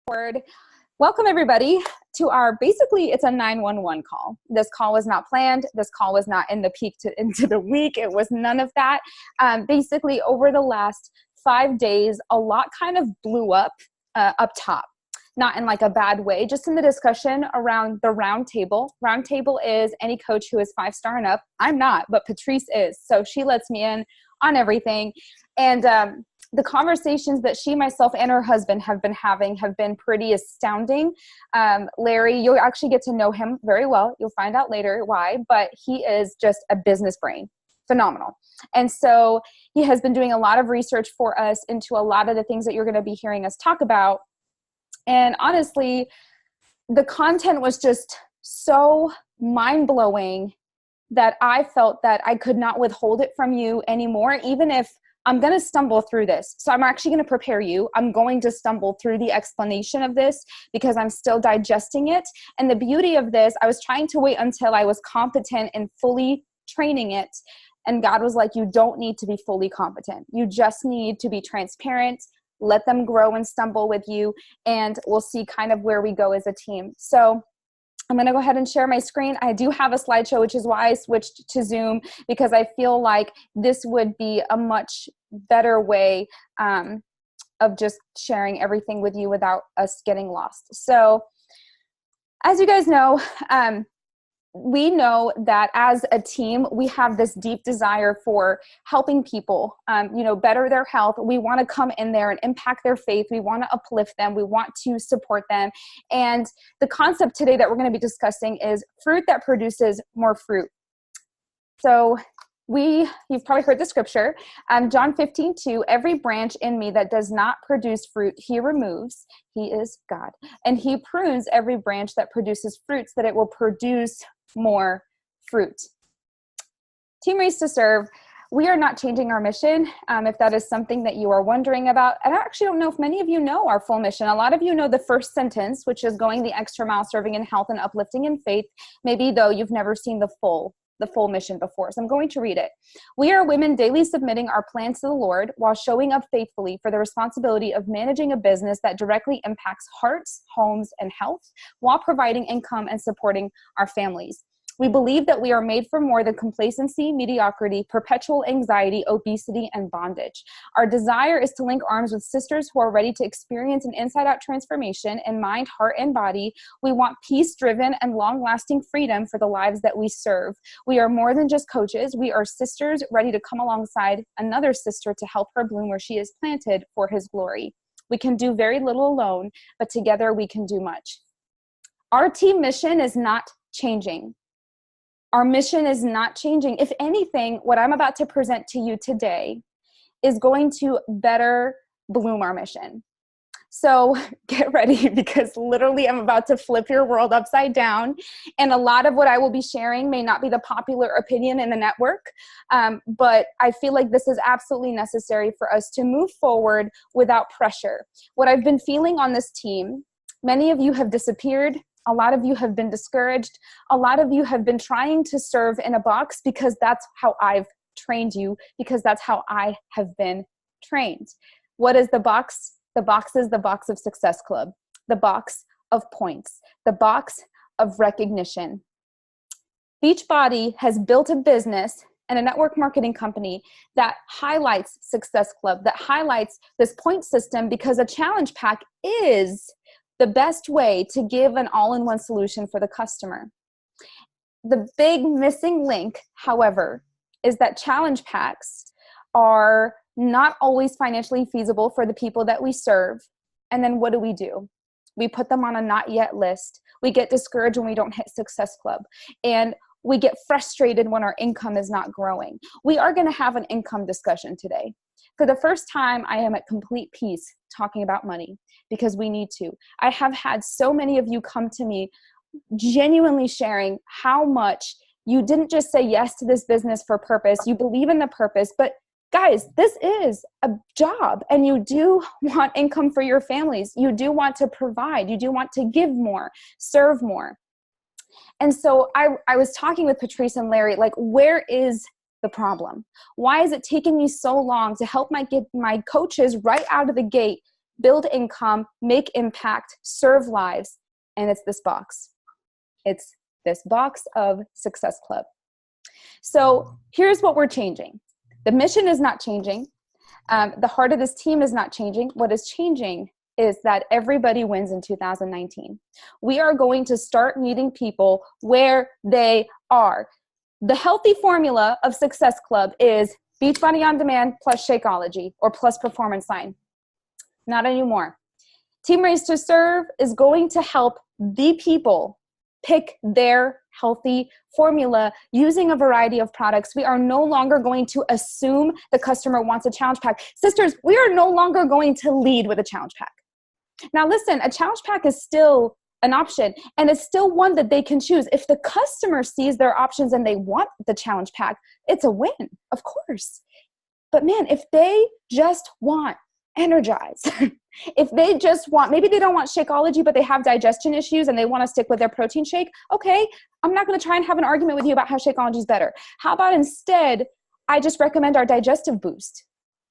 Word. Welcome everybody to our, basically it's a 911 call. This call was not planned. This call was not in the peak into the week. It was none of that. Basically over the last 5 days, a lot kind of blew up top. Not in like a bad way, just in the discussion around the round table. Round table is any coach who is 5-star and up. I'm not, but Patrice is. So she lets me in on everything. And the conversations that she, myself, and her husband have been having have been pretty astounding. Larry, you'll actually get to know him very well. You'll find out later why, but he is just a business brain. Phenomenal. And so he has been doing a lot of research for us into a lot of the things that you're going to be hearing us talk about. And honestly, the content was just so mind-blowing that I felt that I could not withhold it from you anymore, even if I'm going to stumble through this. So I'm actually going to prepare you. I'm going to stumble through the explanation of this because I'm still digesting it. And the beauty of this, I was trying to wait until I was competent and fully training it. And God was like, you don't need to be fully competent. You just need to be transparent. Let them grow and stumble with you. And we'll see kind of where we go as a team. So I'm going to go ahead and share my screen. I do have a slideshow, which is why I switched to Zoom, because I feel like this would be a much better way of just sharing everything with you without us getting lost. So as you guys know, we know that as a team, we have this deep desire for helping people, better their health. We want to come in there and impact their faith. We want to uplift them. We want to support them. And the concept today that we're going to be discussing is fruit that produces more fruit. So you've probably heard the scripture, John 15:2, every branch in me that does not produce fruit, he removes. He is God. And he prunes every branch that produces fruits that it will produce more fruit. Team Raised to Serve, we are not changing our mission. If that is something that you are wondering about, and I actually don't know if many of you know our full mission. A lot of you know the first sentence, which is going the extra mile, serving in health and uplifting in faith. Maybe though you've never seen the full mission before. So I'm going to read it. We are women daily submitting our plans to the Lord while showing up faithfully for the responsibility of managing a business that directly impacts hearts, homes, and health while providing income and supporting our families. We believe that we are made for more than complacency, mediocrity, perpetual anxiety, obesity, and bondage. Our desire is to link arms with sisters who are ready to experience an inside-out transformation in mind, heart, and body. We want peace-driven and long-lasting freedom for the lives that we serve. We are more than just coaches. We are sisters ready to come alongside another sister to help her bloom where she is planted for His glory. We can do very little alone, but together we can do much. Our team mission is not changing. Our mission is not changing. If anything, what I'm about to present to you today is going to better bloom our mission. So get ready, because literally I'm about to flip your world upside down. And a lot of what I will be sharing may not be the popular opinion in the network, but I feel like this is absolutely necessary for us to move forward without pressure. What I've been feeling on this team, many of you have disappeared. A lot of you have been discouraged. A lot of you have been trying to serve in a box because that's how I've trained you, because that's how I have been trained. What is the box? The box is the box of Success Club, the box of points, the box of recognition. Beachbody has built a business and a network marketing company that highlights Success Club, that highlights this point system, because a challenge pack is the best way to give an all-in-one solution for the customer. The big missing link, however, is that challenge packs are not always financially feasible for the people that we serve. And then what do? We put them on a not yet list. We get discouraged when we don't hit Success Club. And we get frustrated when our income is not growing. We are going to have an income discussion today. For the first time, I am at complete peace talking about money, because we need to. I have had so many of you come to me genuinely sharing how much you didn't just say yes to this business for purpose. You believe in the purpose, but guys, this is a job, and you do want income for your families. You do want to provide. You do want to give more, serve more. And so I was talking with Patrice and Larry, like, where is the problem? Why is it taking me so long to help my coaches right out of the gate build income, make impact, serve lives. And it's this box. It's this box of Success Club. So here's what we're changing. The mission is not changing. The heart of this team is not changing. What is changing is that everybody wins in 2019. We are going to start meeting people where they are. The healthy formula of Success Club is Beachbody On Demand plus Shakeology or plus Performance Line. Not anymore. Team Raised to Serve is going to help the people pick their healthy formula using a variety of products. We are no longer going to assume the customer wants a challenge pack. Sisters, we are no longer going to lead with a challenge pack. Now listen, a challenge pack is still an option, and it's still one that they can choose. If the customer sees their options and they want the challenge pack, it's a win, of course. But man, if they just want Energize, if they just want, maybe they don't want Shakeology, but they have digestion issues and they want to stick with their protein shake, okay, I'm not going to try and have an argument with you about how Shakeology is better. How about instead, I just recommend our Digestive Boost.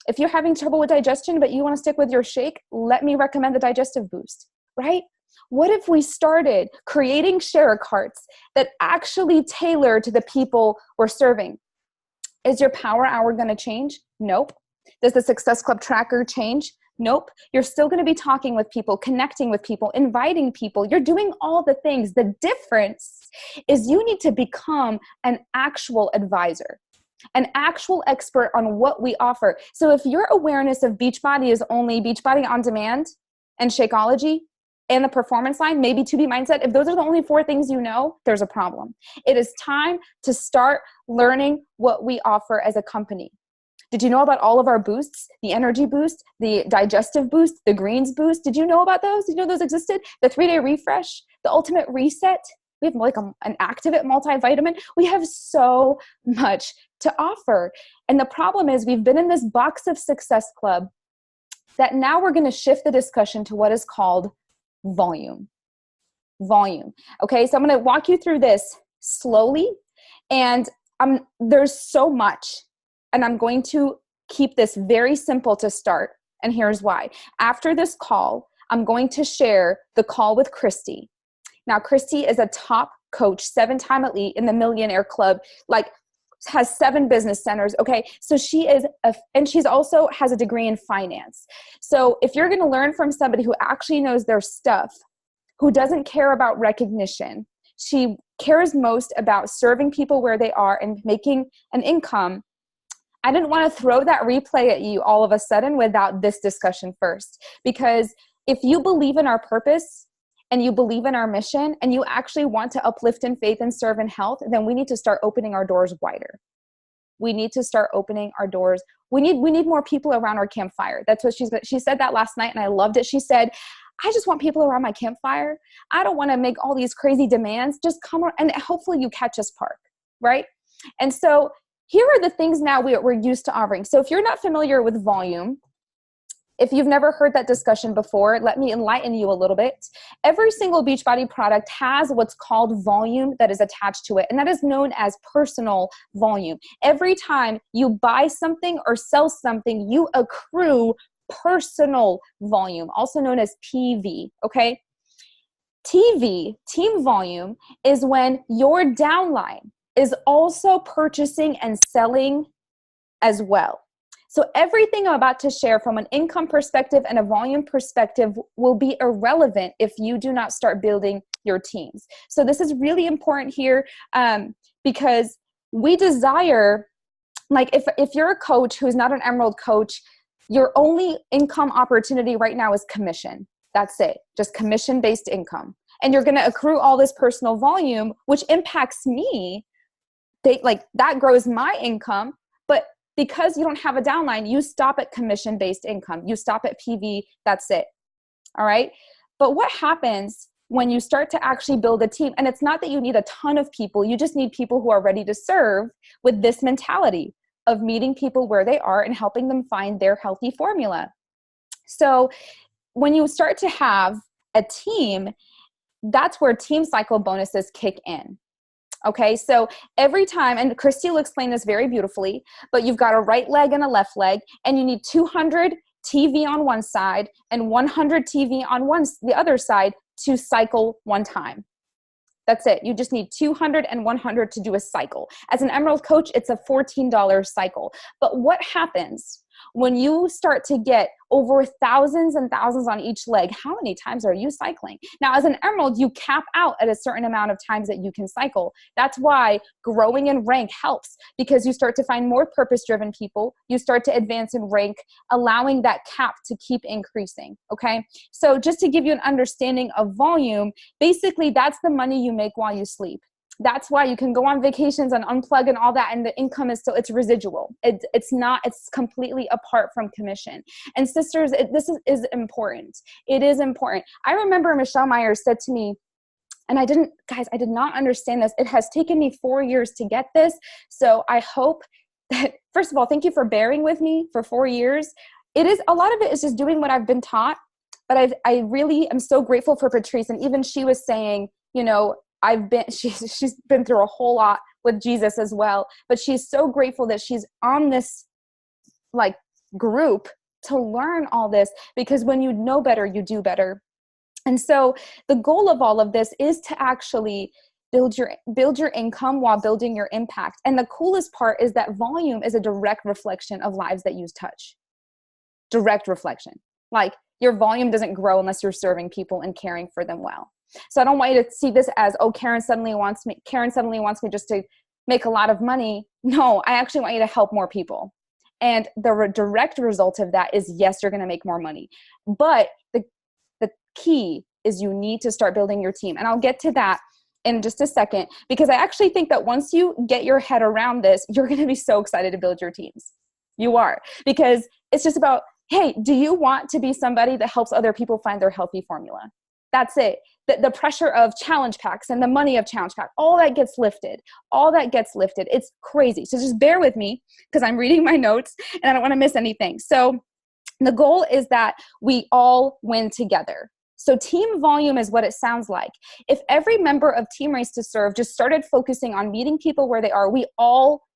If you're having trouble with digestion, but you want to stick with your shake, let me recommend the Digestive Boost, right? What if we started creating share carts that actually tailor to the people we're serving? Is your Power Hour going to change? Nope. Does the Success Club tracker change? Nope. You're still going to be talking with people, connecting with people, inviting people. You're doing all the things. The difference is you need to become an actual advisor, an actual expert on what we offer. So if your awareness of Beachbody is only Beachbody On Demand and Shakeology and the Performance Line, maybe 2B Mindset, if those are the only 4 things you know, there's a problem. It is time to start learning what we offer as a company. Did you know about all of our boosts? The energy boost, the digestive boost, the greens boost. Did you know about those? Did you know those existed? The 3-day refresh, the ultimate reset. We have like an Activate multivitamin. We have so much to offer. And the problem is we've been in this box of Success Club that now we're going to shift the discussion to what is called volume. Volume. Okay, so I'm going to walk you through this slowly. And there's so much. And I'm going to keep this very simple to start. And here's why. After this call, I'm going to share the call with Christy. Now, Christy is a top coach, 7-time elite in the Millionaire Club, like has 7 business centers. Okay. So she is, and she's also has a degree in finance. So if you're going to learn from somebody who actually knows their stuff, who doesn't care about recognition, she cares most about serving people where they are and making an income. I didn't want to throw that replay at you all of a sudden without this discussion first. Because if you believe in our purpose and you believe in our mission and you actually want to uplift in faith and serve in health, then we need to start opening our doors wider. We need to start opening our doors. We need more people around our campfire. That's what she said that last night, and I loved it. She said, I just want people around my campfire. I don't want to make all these crazy demands. Just come and hopefully you catch us park, right? And so here are the things now we're used to offering. So if you're not familiar with volume, if you've never heard that discussion before, let me enlighten you a little bit. Every single Beachbody product has what's called volume that is attached to it, and that is known as personal volume. Every time you buy something or sell something, you accrue personal volume, also known as PV, okay? TV, team volume, is when your downline is also purchasing and selling as well. So everything I'm about to share from an income perspective and a volume perspective will be irrelevant if you do not start building your teams. So this is really important here because we desire, like if you're a coach who's not an Emerald coach, your only income opportunity right now is commission. That's it, just commission-based income. And you're gonna accrue all this personal volume, which impacts me. That grows my income, but because you don't have a downline, you stop at commission-based income. You stop at PV, that's it, all right? But what happens when you start to actually build a team? And it's not that you need a ton of people, you just need people who are ready to serve with this mentality of meeting people where they are and helping them find their healthy formula. So when you start to have a team, that's where team cycle bonuses kick in. Okay, so every time, and Christy will explain this very beautifully, but you've got a right leg and a left leg, and you need 200 TV on one side and 100 TV on the other side to cycle one time. That's it. You just need 200 and 100 to do a cycle. As an Emerald coach, it's a $14 cycle. But what happens when you start to get over thousands and thousands on each leg? How many times are you cycling? Now, as an Emerald, you cap out at a certain amount of times that you can cycle. That's why growing in rank helps, because you start to find more purpose-driven people. You start to advance in rank, allowing that cap to keep increasing, okay? So just to give you an understanding of volume, basically that's the money you make while you sleep. That's why you can go on vacations and unplug and all that, and the income is still, it's residual. It's completely apart from commission. And sisters, this is important. It is important. I remember Michelle Myers said to me, and I did not understand this. It has taken me 4 years to get this. So I hope that, first of all, thank you for bearing with me for 4 years. A lot of it is just doing what I've been taught, but I really am so grateful for Patrice. And even she was saying, you know, she's been through a whole lot with Jesus as well, but she's so grateful that she's on this like group to learn all this, because when you know better, you do better. And so the goal of all of this is to actually build your income while building your impact. And the coolest part is that volume is a direct reflection of lives that you touch. Direct reflection. Like, your volume doesn't grow unless you're serving people and caring for them well. So I don't want you to see this as, oh, Karen suddenly wants me just to make a lot of money. No, I actually want you to help more people. And the direct result of that is, yes, you're going to make more money. But the key is you need to start building your team. And I'll get to that in just a second, because I actually think that once you get your head around this, you're going to be so excited to build your teams. You are, because it's just about, hey, do you want to be somebody that helps other people find their healthy formula? That's it. The pressure of challenge packs and the money of challenge pack, all that gets lifted. It's crazy. So just bear with me, because I'm reading my notes and I don't want to miss anything. So the goal is that we all win together. So team volume is what it sounds like. If every member of Team Race to Serve just started focusing on meeting people where they are,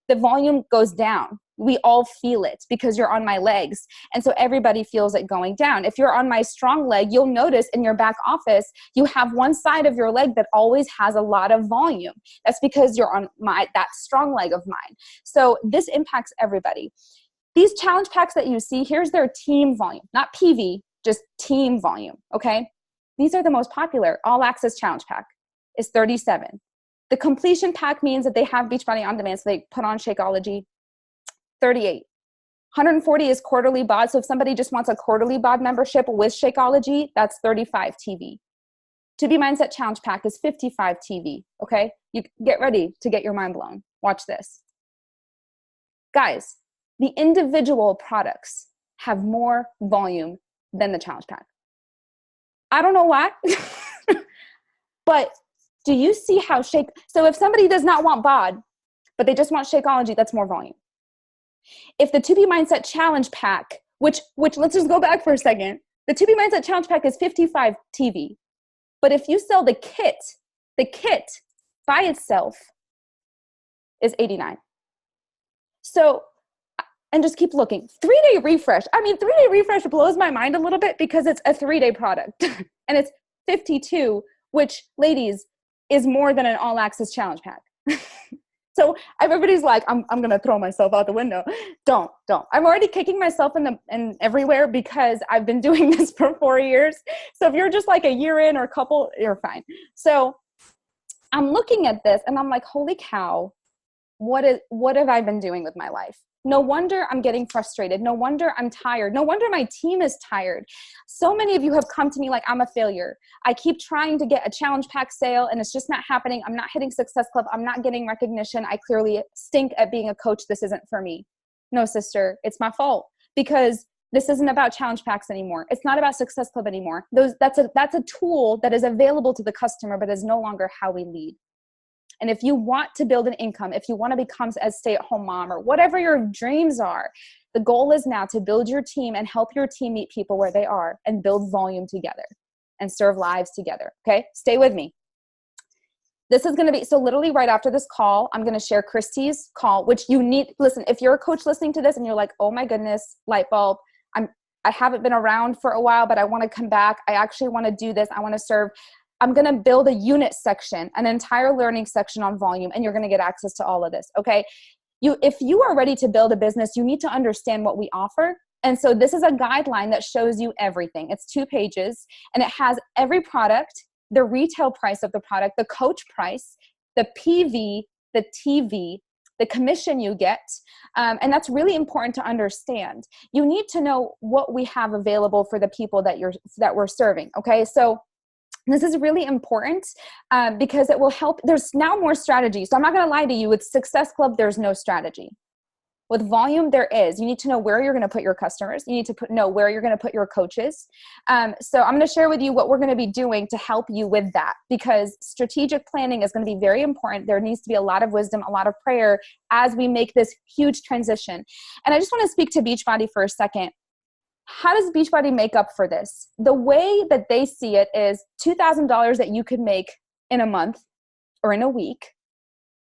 the volume goes down. We all feel it, because you're on my legs. And so everybody feels it going down. If you're on my strong leg, you'll notice in your back office, you have one side of your leg that always has a lot of volume. That's because you're on that strong leg of mine. So this impacts everybody. These challenge packs that you see, here's their team volume, not PV, just team volume, okay? These are the most popular. All Access Challenge Pack is 37. The completion pack means that they have Beachbody On Demand, so they put on Shakeology, 38. 140 is quarterly bod. So if somebody just wants a quarterly bod membership with Shakeology, that's 35 TV. To Be Mindset Challenge Pack is 55 TV, okay? You get ready to get your mind blown. Watch this. Guys, the individual products have more volume than the challenge pack. I don't know why, but do you see how so if somebody does not want bod, but they just want Shakeology, that's more volume. If the To Be Mindset Challenge Pack, which let's just go back for a second, the To Be Mindset Challenge Pack is 55 TV. But if you sell the kit by itself is 89. So, and just keep looking. 3-day refresh. I mean, 3-day refresh blows my mind a little bit, because it's a 3-day product and it's 52, which, ladies, is more than an All Access Challenge Pack. So everybody's like, I'm going to throw myself out the window. Don't. I'm already kicking myself in everywhere, because I've been doing this for 4 years. So if you're just like a year in or a couple, you're fine. So I'm looking at this and I'm like, holy cow, what have I been doing with my life? No wonder I'm getting frustrated. No wonder I'm tired. No wonder my team is tired. So many of you have come to me like I'm a failure. I keep trying to get a challenge pack sale and it's just not happening. I'm not hitting Success Club. I'm not getting recognition. I clearly stink at being a coach. This isn't for me. No, sister, it's my fault, because this isn't about challenge packs anymore. It's not about Success Club anymore. That's a tool that is available to the customer, but is no longer how we lead. And if you want to build an income, if you want to become a stay-at-home mom, or whatever your dreams are, the goal is now to build your team and help your team meet people where they are and build volume together and serve lives together. Okay? Stay with me. This is going to be, so literally right after this call, I'm going to share Christy's call, which you need. Listen, if you're a coach listening to this and you're like, oh my goodness, light bulb, I haven't been around for a while, but I want to come back. I actually want to do this. I want to serve. I'm going to build a unit section, an entire learning section on volume, and you're going to get access to all of this. Okay. If you are ready to build a business, you need to understand what we offer. And so this is a guideline that shows you everything. It's 2 pages, and it has every product, the retail price of the product, the coach price, the PV, the TV, the commission you get. And that's really important to understand. You need to know what we have available for the people that we're serving. Okay. So this is really important because it will help. There's now more strategy. So I'm not going to lie to you. With Success Club, there's no strategy. With volume, there is. You need to know where you're going to put your customers. You need to know where you're going to put your coaches. So I'm going to share with you what we're going to be doing to help you with that, because strategic planning is going to be very important. There needs to be a lot of wisdom, a lot of prayer as we make this huge transition. And I just want to speak to Beachbody for a second. How does Beachbody make up for this? The way that they see it is $2,000 that you could make in a month or in a week,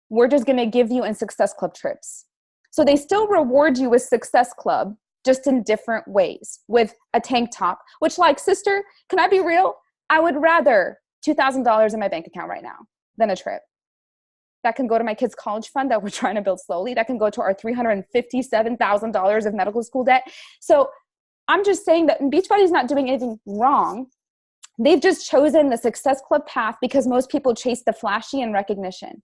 we're just going to give you in Success Club trips. So they still reward you with Success Club, just in different ways, with a tank top, which, like, sister, can I be real? I would rather $2,000 in my bank account right now than a trip. That can go to my kids' college fund that we're trying to build slowly. That can go to our $357,000 of medical school debt. So I'm just saying that Beachbody is not doing anything wrong. They've just chosen the Success Club path because most people chase the flashy and recognition.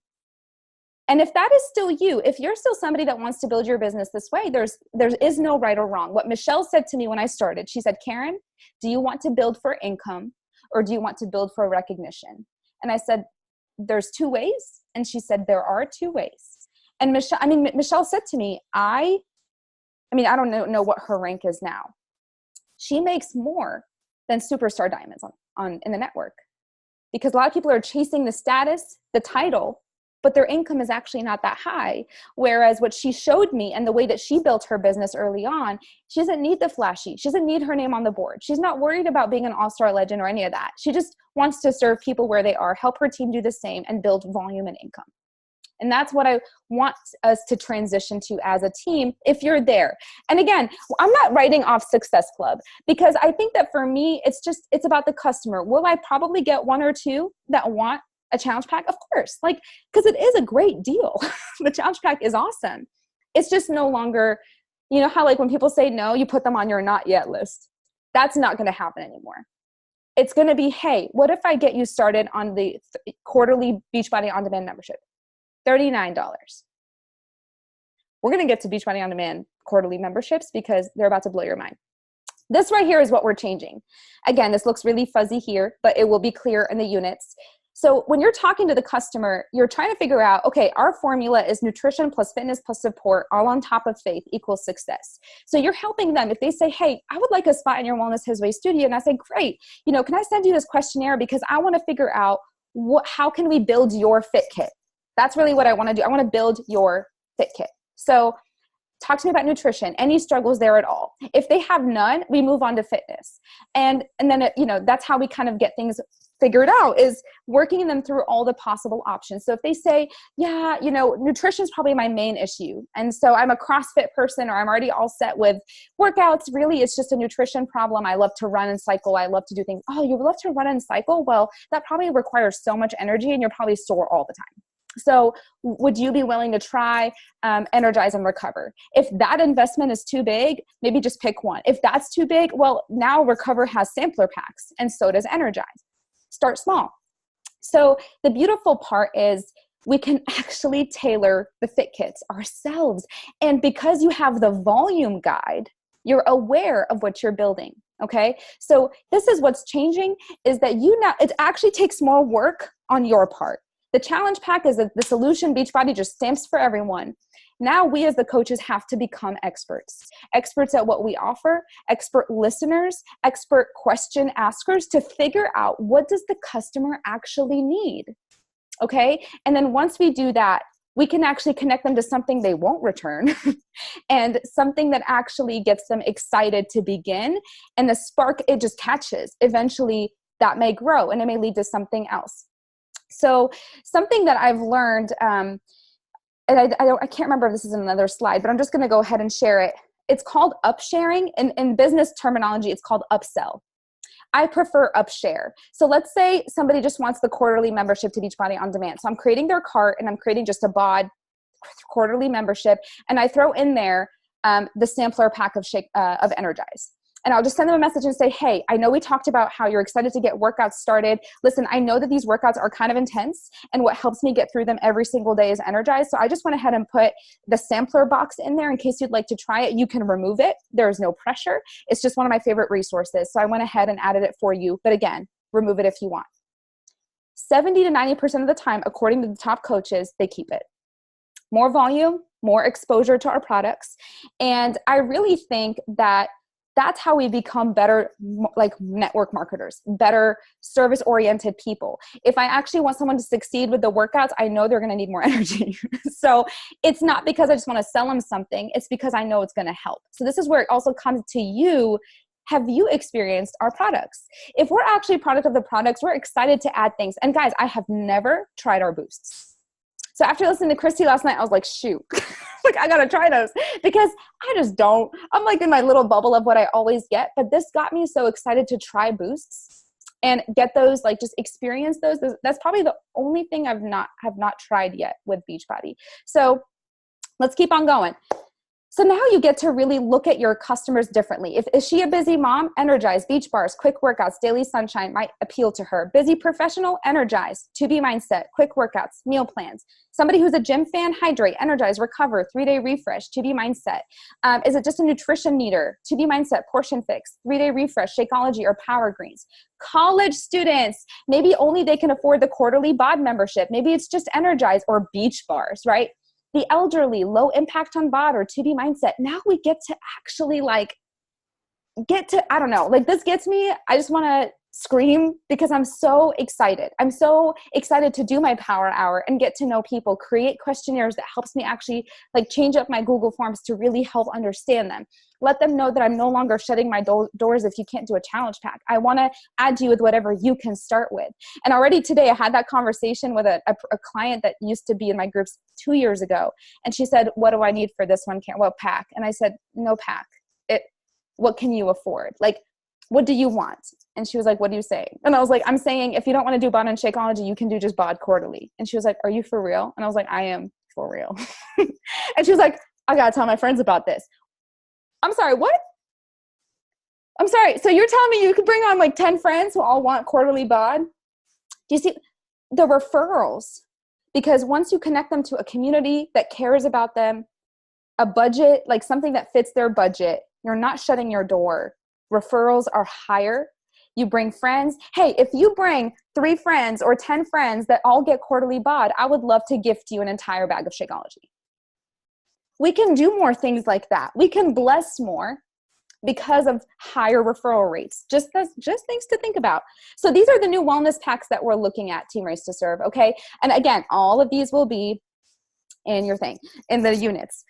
And if that is still you, if you're still somebody that wants to build your business this way, there is no right or wrong. What Michelle said to me when I started, she said, Karen, do you want to build for income or do you want to build for recognition? And I said, there's 2 ways. And she said, there are 2 ways. And Michelle said to me, I don't know what her rank is now. She makes more than Superstar Diamonds in the network, because a lot of people are chasing the status, the title, but their income is actually not that high. Whereas what she showed me and the way that she built her business early on, she doesn't need the flashy. She doesn't need her name on the board. She's not worried about being an all-star legend or any of that. She just wants to serve people where they are, help her team do the same, and build volume and income. And that's what I want us to transition to as a team, if you're there. And again, I'm not writing off Success Club, because I think that for me, it's about the customer. Will I probably get 1 or 2 that want a challenge pack? Of course, because it is a great deal. The challenge pack is awesome. It's just no longer, you know how when people say no, you put them on your not yet list. That's not going to happen anymore. It's going to be, hey, what if I get you started on the quarterly Beachbody On Demand membership? $39. We're going to get to Beachbody On Demand quarterly memberships because they're about to blow your mind. This right here is what we're changing. Again, this looks really fuzzy here, but it will be clear in the units. So when you're talking to the customer, you're trying to figure out, okay, our formula is nutrition plus fitness plus support, all on top of faith equals success. So you're helping them. If they say, hey, I would like a spot in your Wellness His Way studio. And I say, great, can I send you this questionnaire? Because I want to figure out how can we build your fit kit? That's really what I want to do. I want to build your fit kit. So talk to me about nutrition. Any struggles there at all? If they have none, we move on to fitness. And then, that's how we kind of get things figured out, is working them through all the possible options. So if they say, yeah, nutrition is probably my main issue. And so I'm a CrossFit person, or I'm already all set with workouts. Really, it's just a nutrition problem. I love to run and cycle. I love to do things. Oh, you love to run and cycle? Well, that probably requires so much energy and you're probably sore all the time. So would you be willing to try Energize and Recover? If that investment is too big, maybe just pick one. If that's too big, well, now Recover has sampler packs, and so does Energize. Start small. So the beautiful part is we can actually tailor the fit kits ourselves. And because you have the volume guide, you're aware of what you're building. Okay. So this is what's changing, is that it actually takes more work on your part. The challenge pack is the solution Beachbody just stamps for everyone. Now we as the coaches have to become experts at what we offer, expert listeners, expert question askers, to figure out, what does the customer actually need? Okay. And then once we do that, we can actually connect them to something they won't return and something that actually gets them excited to begin. And the spark, it just catches. Eventually that may grow and it may lead to something else. So something that I've learned, and I can't remember if this is in another slide, but I'm just going to go ahead and share it, It's called upsharing. In business terminology, it's called upsell. I prefer upshare. So let's say somebody just wants the quarterly membership to Beachbody On Demand. So I'm creating their cart and I'm creating just a BOD quarterly membership. And I throw in there the sampler pack of Energize. And I'll just send them a message and say, hey, I know we talked about how you're excited to get workouts started. Listen, I know that these workouts are kind of intense, and what helps me get through them every single day is Energize. So I just went ahead and put the sampler box in there in case you'd like to try it. You can remove it. There's no pressure. It's just one of my favorite resources. So I went ahead and added it for you. But again, remove it if you want. 70 to 90% of the time, according to the top coaches, they keep it. More volume, more exposure to our products. And I really think that that's how we become better, like network marketers, better service-oriented people. If I actually want someone to succeed with the workouts, I know they're going to need more energy. So it's not because I just want to sell them something. It's because I know it's going to help. So this is where it also comes to you. Have you experienced our products? If we're actually a product of the products, we're excited to add things. And guys, I have never tried our boosts. So after listening to Christy last night, I was like, shoot, like I got to try those because I just don't. I'm like in my little bubble of what I always get. But this got me so excited to try boosts and get those, like just experience those. That's probably the only thing have not tried yet with Beachbody. So let's keep on going. So now you get to really look at your customers differently. Is she a busy mom? Energize, beach bars, quick workouts, daily sunshine might appeal to her. Busy professional? Energize, 2B mindset, quick workouts, meal plans. Somebody who's a gym fan? Hydrate, energize, recover, 3-day refresh, 2B mindset. Is it just a nutrition needer? 2B mindset, portion fix, 3-day refresh, Shakeology, or Power Greens. College students, maybe only they can afford the quarterly BOD membership. Maybe it's just Energize or beach bars, right? The elderly, low impact on BOD or 2B mindset. Now we get to actually I don't know, like this gets me, I just want to scream because I'm so excited. I'm so excited to do my power hour and get to know people, create questionnaires that helps me actually like change up my Google Forms to really help understand them. Let them know that I'm no longer shutting my doors if you can't do a challenge pack. I want to add you with whatever you can start with. And already today I had that conversation with a client that used to be in my groups 2 years ago. And she said, what do I need for this one? What pack? And I said, no pack. What can you afford? Like, what do you want? And she was like, what are you saying? And I was like, I'm saying if you don't want to do BOD and Shakeology, you can do just BOD quarterly. And she was like, are you for real? And I was like, I am for real. And she was like, I got to tell my friends about this. I'm sorry, what? I'm sorry. So you're telling me you could bring on like 10 friends who all want quarterly BOD? Do you see the referrals? Because once you connect them to a community that cares about them, a budget, like something that fits their budget, you're not shutting your door. Referrals are higher. You bring friends. Hey, if you bring 3 friends or 10 friends that all get quarterly BOD, I would love to gift you an entire bag of Shakeology. We can do more things like that. We can bless more because of higher referral rates. Just things to think about. So these are the new wellness packs that we're looking at, Team Race to Serve, okay? And again, all of these will be in the units.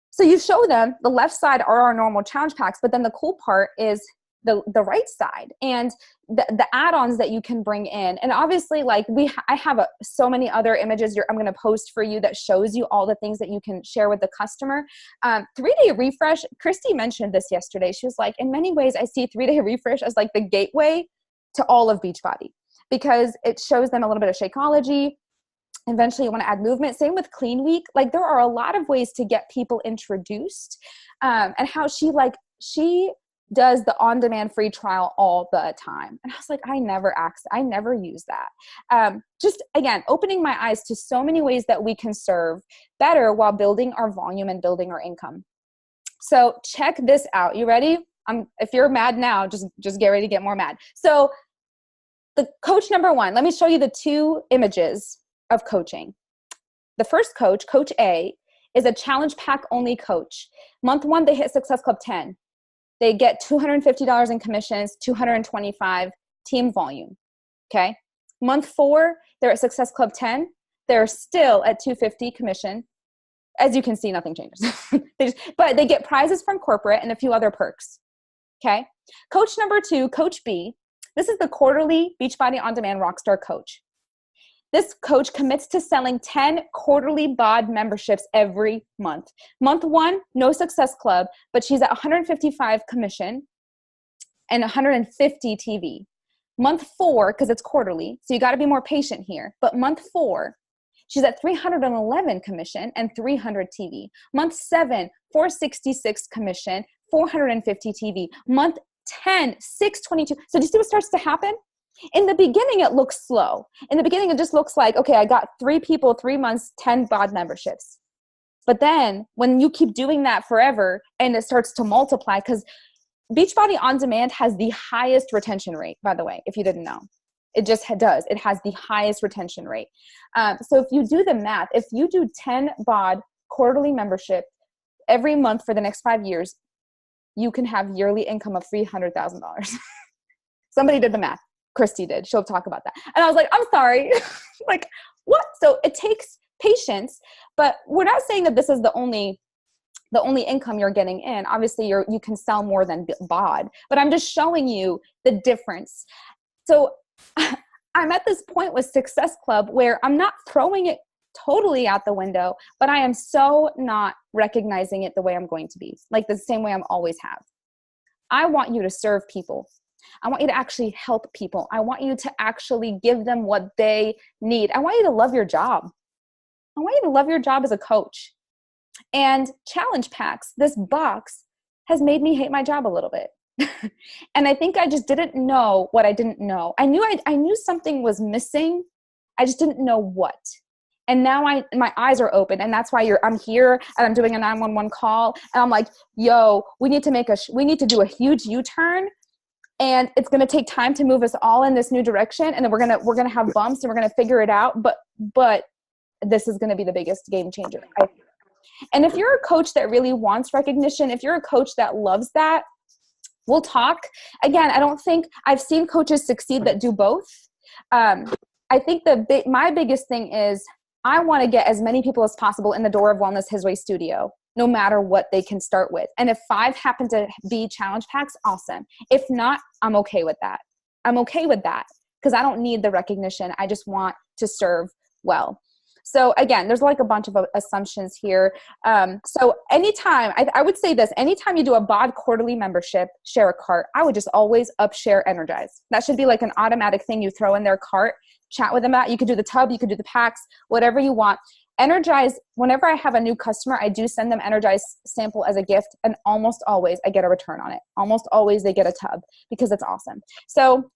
So you show them the left side are our normal challenge packs, but then the cool part is the right side and the add-ons that you can bring in. And obviously I have so many other images I'm going to post for you that shows you all the things that you can share with the customer. 3-day refresh, Christy mentioned this yesterday. She was like, in many ways, I see 3-day refresh as like the gateway to all of Beachbody because it shows them a little bit of Shakeology. Eventually you want to add movement. Same with Clean Week. Like there are a lot of ways to get people introduced and how she does the on-demand free trial all the time. And I was like, I never use that. Just again, opening my eyes to so many ways that we can serve better while building our volume and building our income. So check this out. You ready? If you're mad now, just get ready to get more mad. So the coach number 1, let me show you the 2 images of coaching. The first coach, Coach A, is a challenge pack only coach. Month 1, they hit Success Club 10. They get $250 in commissions, 225 team volume. Okay. Month 4, they're at Success Club 10. They're still at 250 commission. As you can see, nothing changes. But they get prizes from corporate and a few other perks. Okay. Coach number 2, Coach B. This is the quarterly Beachbody On Demand Rockstar coach. This coach commits to selling 10 quarterly BOD memberships every month. Month 1, no Success Club, but she's at 155 commission and 150 TV. Month 4, because it's quarterly, so you got to be more patient here. But month 4, she's at 311 commission and 300 TV. Month 7, 466 commission, 450 TV. Month 10, 622. So do you see what starts to happen? In the beginning, it looks slow. In the beginning, it just looks like, okay, I got 3 people, 3 months, 10 BOD memberships. But then when you keep doing that forever and it starts to multiply, because Beachbody On Demand has the highest retention rate, by the way, if you didn't know. It just does. It has the highest retention rate. So if you do the math, if you do 10 BOD quarterly membership every month for the next 5 years, you can have yearly income of $300,000. Somebody did the math. Christy did. She'll talk about that. And I was like, I'm sorry. Like, what? So it takes patience, but we're not saying that this is the only income you're getting in. Obviously, you can sell more than BOD, but I'm just showing you the difference. So I'm at this point with Success Club where I'm not throwing it totally out the window, but I am so not recognizing it the way I'm going to be, like the same way I'm always have. I want you to serve people. I want you to actually help people. I want you to actually give them what they need. I want you to love your job. I want you to love your job as a coach. And challenge packs, this box, has made me hate my job a little bit. And I think I just didn't know what I didn't know. I knew something was missing. I just didn't know what. And now my eyes are open, and that's why I'm here and I'm doing a 911 call, and I'm like, yo, we need to do a huge U-turn. And it's going to take time to move us all in this new direction. And then we're going to have bumps and we're going to figure it out. But this is going to be the biggest game changer. And if you're a coach that really wants recognition, if you're a coach that loves that, we'll talk. Again, I don't think I've seen coaches succeed that do both. I think my biggest thing is I want to get as many people as possible in the door of Wellness His Way Studio, no matter what they can start with. And if 5 happen to be challenge packs, awesome. If not, I'm okay with that. I'm okay with that because I don't need the recognition. I just want to serve well. So again, there's like a bunch of assumptions here. So anytime, I would say this, anytime you do a BOD quarterly membership, share a cart, I would just always up share Energize. That should be like an automatic thing you throw in their cart, chat with them about. You could do the tub, you could do the packs, whatever you want. Energize, whenever I have a new customer, I do send them Energize sample as a gift, and almost always I get a return on it. Almost always they get a tub because it's awesome. So,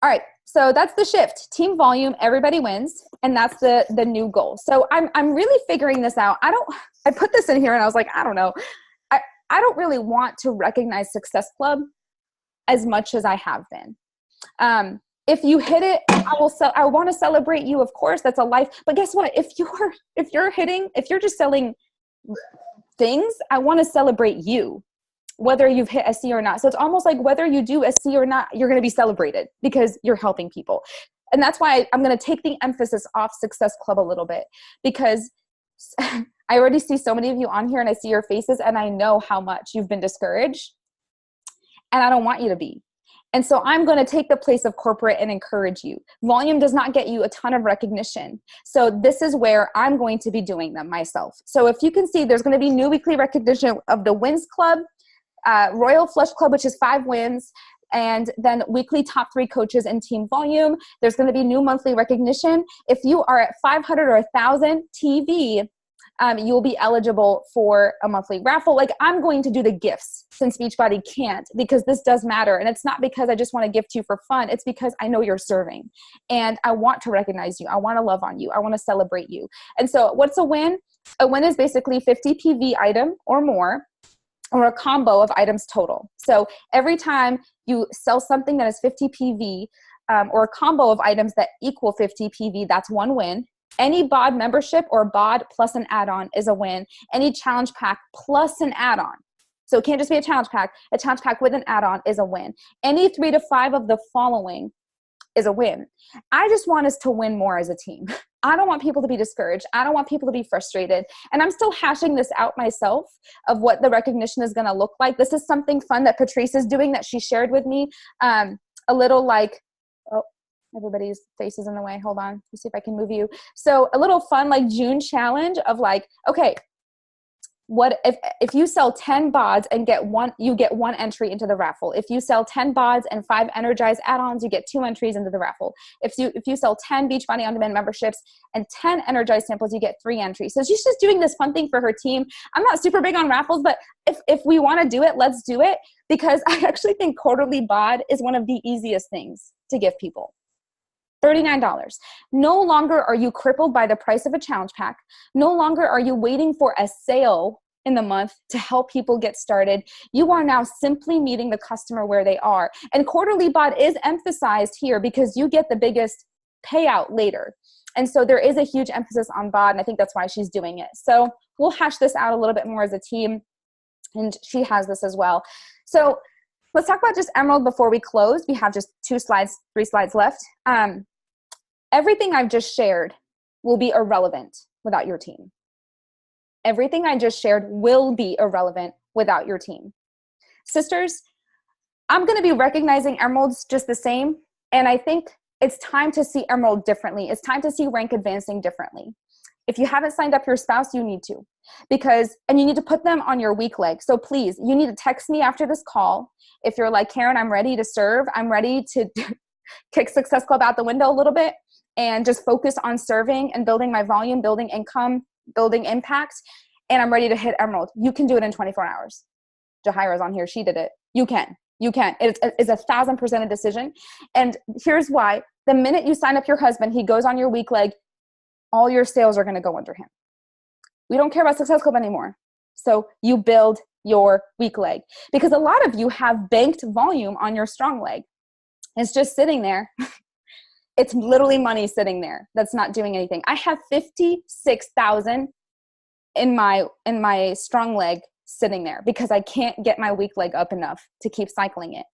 all right, so that's the shift. Team volume, everybody wins, and that's the new goal. So I'm really figuring this out. I put this in here and I was like, I don't know. I don't really want to recognize Success Club as much as I have been. If you hit it, I want to celebrate you, of course, that's a life. But guess what? If you're just selling things, I want to celebrate you, whether you've hit SC or not. So it's almost like whether you do SC or not, you're going to be celebrated because you're helping people. And that's why I'm going to take the emphasis off Success Club a little bit, because I already see so many of you on here and I see your faces and I know how much you've been discouraged, and I don't want you to be. And so I'm going to take the place of corporate and encourage you. Volume does not get you a ton of recognition. So this is where I'm going to be doing them myself. So if you can see, there's going to be new weekly recognition of the Wins Club, Royal Flush Club, which is 5 wins, and then weekly top 3 coaches in team volume. There's going to be new monthly recognition. If you are at 500 or 1,000 TV, you'll be eligible for a monthly raffle. Like, I'm going to do the gifts since Beachbody can't, because this does matter. And it's not because I just want to gift you for fun. It's because I know you're serving and I want to recognize you. I want to love on you. I want to celebrate you. And so what's a win? A win is basically 50 PV item or more, or a combo of items total. So every time you sell something that is 50 PV, or a combo of items that equal 50 PV, that's one win. Any BOD membership or BOD plus an add-on is a win. Any challenge pack plus an add-on. So it can't just be a challenge pack with an add-on is a win. Any 3 to 5 of the following is a win. I just want us to win more as a team. I don't want people to be discouraged. I don't want people to be frustrated. And I'm still hashing this out myself of what the recognition is going to look like. This is something fun that Patrice is doing that she shared with me. A little like, oh, Everybody's face is in the way. Hold on. Let's see if I can move you. So a little fun like June challenge of like, okay, what if you sell 10 bods and you get one entry into the raffle. If you sell 10 bods and 5 Energize add-ons, you get 2 entries into the raffle. If you sell 10 Beachbody On Demand memberships and 10 Energize samples, you get 3 entries. So she's just doing this fun thing for her team. I'm not super big on raffles, but if we want to do it, let's do it, because I actually think quarterly bod is one of the easiest things to give people. $39. No longer are you crippled by the price of a challenge pack. No longer are you waiting for a sale in the month to help people get started. You are now simply meeting the customer where they are. And quarterly bod is emphasized here because you get the biggest payout later. And so there is a huge emphasis on bod, and I think that's why she's doing it. So we'll hash this out a little bit more as a team, and she has this as well. So let's talk about just Emerald before we close. We have just 3 slides left. Everything I've just shared will be irrelevant without your team. Everything I just shared will be irrelevant without your team. Sisters, I'm going to be recognizing Emeralds just the same, and I think it's time to see Emerald differently. It's time to see rank advancing differently. If you haven't signed up your spouse, you need to, and you need to put them on your weak leg. So please, you need to text me after this call. If you're like, Karen, I'm ready to serve. I'm ready to kick Success Club out the window a little bit and just focus on serving and building my volume, building income, building impact, and I'm ready to hit Emerald. You can do it in 24 hours. Jahira's on here. She did it. You can. It's 1,000% a decision. And here's why. The minute you sign up your husband, he goes on your weak leg, all your sales are going to go under him. We don't care about Success Club anymore. So you build your weak leg, because a lot of you have banked volume on your strong leg. It's just sitting there. It's literally money sitting there that's not doing anything. I have 56,000 in my strong leg sitting there because I can't get my weak leg up enough to keep cycling it.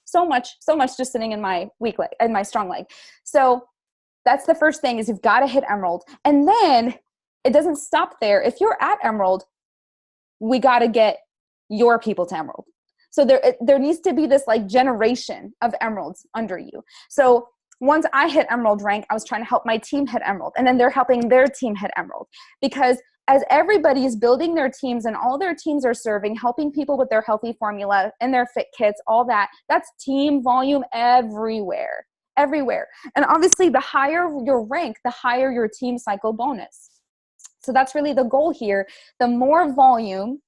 So much just sitting in my weak leg and my strong leg. So that's the first thing, is you've got to hit Emerald. And then it doesn't stop there. If you're at Emerald, we got to get your people to Emerald. So there needs to be this like generation of Emeralds under you. So once I hit Emerald rank, I was trying to help my team hit Emerald, and then they're helping their team hit Emerald, because as everybody is building their teams and all their teams are serving, helping people with their healthy formula and their fit kits, all that's team volume everywhere. And obviously the higher your rank, the higher your team cycle bonus. So that's really the goal here. The more volume,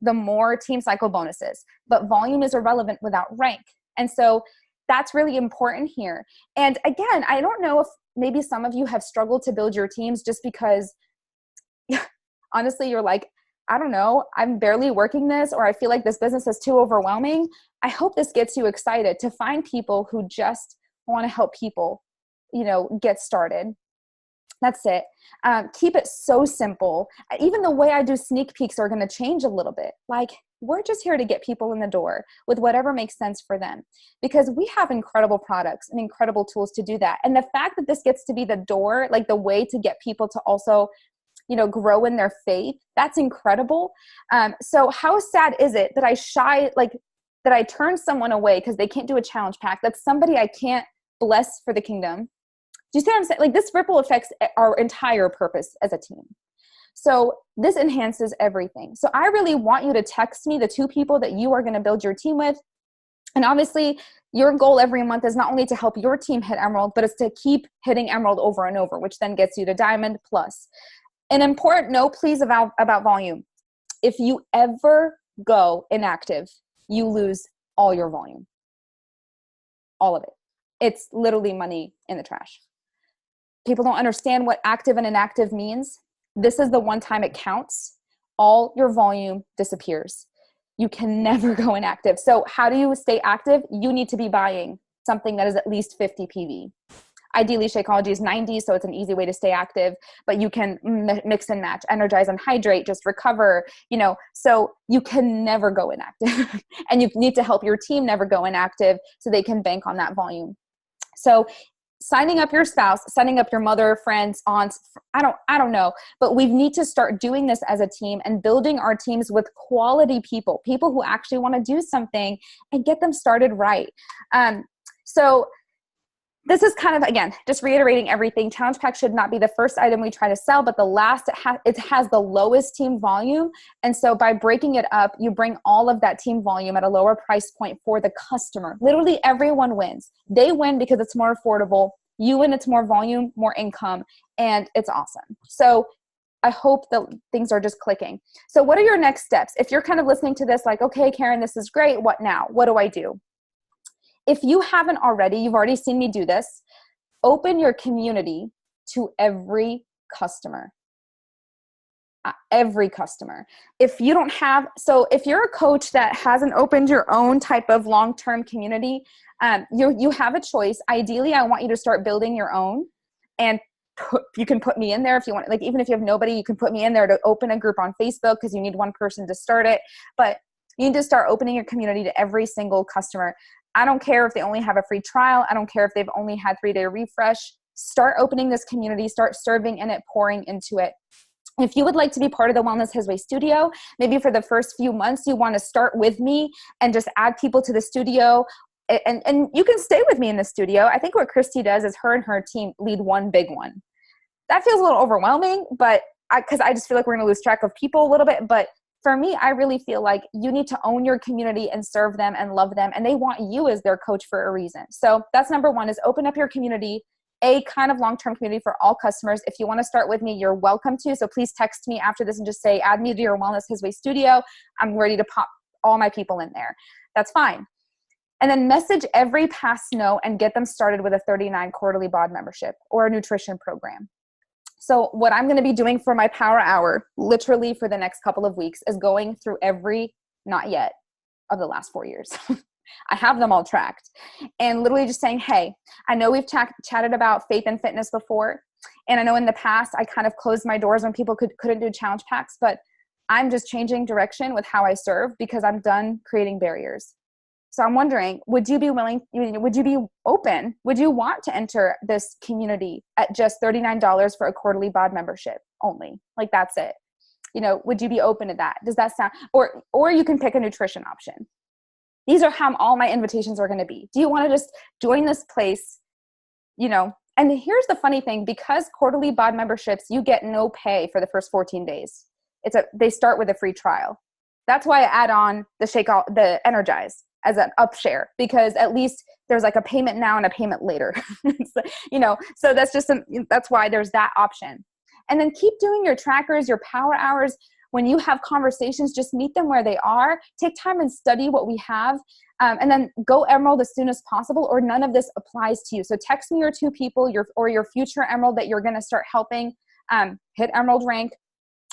the more team cycle bonuses, but volume is irrelevant without rank. And so that's really important here. And again, I don't know if maybe some of you have struggled to build your teams just because honestly, you're like, I don't know, I'm barely working this, or I feel like this business is too overwhelming. I hope this gets you excited to find people who just want to help people, get started. That's it. Keep it so simple. Even the way I do sneak peeks are going to change a little bit. Like, we're just here to get people in the door with whatever makes sense for them, because we have incredible products and incredible tools to do that. And the fact that this gets to be the door, like the way to get people to also, grow in their faith, that's incredible. So how sad is it that I turn someone away because they can't do a challenge pack? That's somebody I can't bless for the kingdom. Do you see what I'm saying? Like, this ripple affects our entire purpose as a team. So this enhances everything. So I really want you to text me the 2 people that you are going to build your team with. And obviously your goal every month is not only to help your team hit Emerald, but it's to keep hitting Emerald over and over, which then gets you to Diamond Plus. An important note, please, about volume. If you ever go inactive, you lose all your volume. All of it. It's literally money in the trash. People don't understand what active and inactive means. This is the one time it counts. All your volume disappears. You can never go inactive. So how do you stay active? You need to be buying something that is at least 50 PV. Ideally, Shakeology is 90, so it's an easy way to stay active, but you can mix and match, energize and hydrate, just recover, so you can never go inactive. And you need to help your team never go inactive so they can bank on that volume. So signing up your spouse, signing up your mother, friends, aunts, I don't know, but we need to start doing this as a team and building our teams with quality people who actually want to do something, and get them started right. So this is kind of, again, just reiterating everything. Challenge Pack should not be the first item we try to sell, but the last, it has the lowest team volume. And so by breaking it up, you bring all of that team volume at a lower price point for the customer. Literally everyone wins. They win because it's more affordable. You win, it's more volume, more income, and it's awesome. So I hope that things are just clicking. So what are your next steps? If you're kind of listening to this like, okay, Karen, this is great. What now? What do I do? If you haven't already, you've already seen me do this, open your community to every customer. Every customer. If you don't have, so if you're a coach that hasn't opened your own type of long-term community, you have a choice. Ideally, I want you to start building your own, and you can put me in there if you want. Like, even if you have nobody, you can put me in there to open a group on Facebook because you need one person to start it. But you need to start opening your community to every single customer. I don't care if they only have a free trial. I don't care if they've only had 3-day refresh. Start opening this community. Start serving in it, pouring into it. If you would like to be part of the Wellness His Way studio, maybe for the first few months, you want to start with me and just add people to the studio. And you can stay with me in the studio. I think what Christy does is her and her team lead one big one. That feels a little overwhelming, but because I just feel like we're going to lose track of people a little bit. But for me, I really feel like you need to own your community and serve them and love them. And they want you as their coach for a reason. So that's number one, is open up your community, a kind of long-term community for all customers. If you want to start with me, you're welcome to. So please text me after this and just say, add me to your Wellness His Way studio. I'm ready to pop all my people in there. That's fine. And then message every past no and get them started with a $39 quarterly BOD membership or a nutrition program. So what I'm going to be doing for my power hour, literally for the next couple of weeks, is going through every not yet of the last 4 years. I have them all tracked, and literally just saying, hey, I know we've chatted about faith and fitness before. And I know in the past, I kind of closed my doors when people couldn't do challenge packs, but I'm just changing direction with how I serve because I'm done creating barriers. So I'm wondering, would you be willing, would you be open? Would you want to enter this community at just $39 for a quarterly BOD membership only? Like, that's it. Would you be open to that? Does that sound, or you can pick a nutrition option. These are how all my invitations are going to be. Do you want to just join this place? And here's the funny thing, because quarterly BOD memberships, you get no pay for the first 14 days. They start with a free trial. That's why I add on the Energize as an upshare, because at least there's like a payment now and a payment later. So that's why there's that option. And then keep doing your trackers, your power hours. When you have conversations, just meet them where they are. Take time and study what we have, and then go Emerald as soon as possible, or none of this applies to you. So text me your 2 people, your future Emerald that you're going to start helping hit Emerald rank.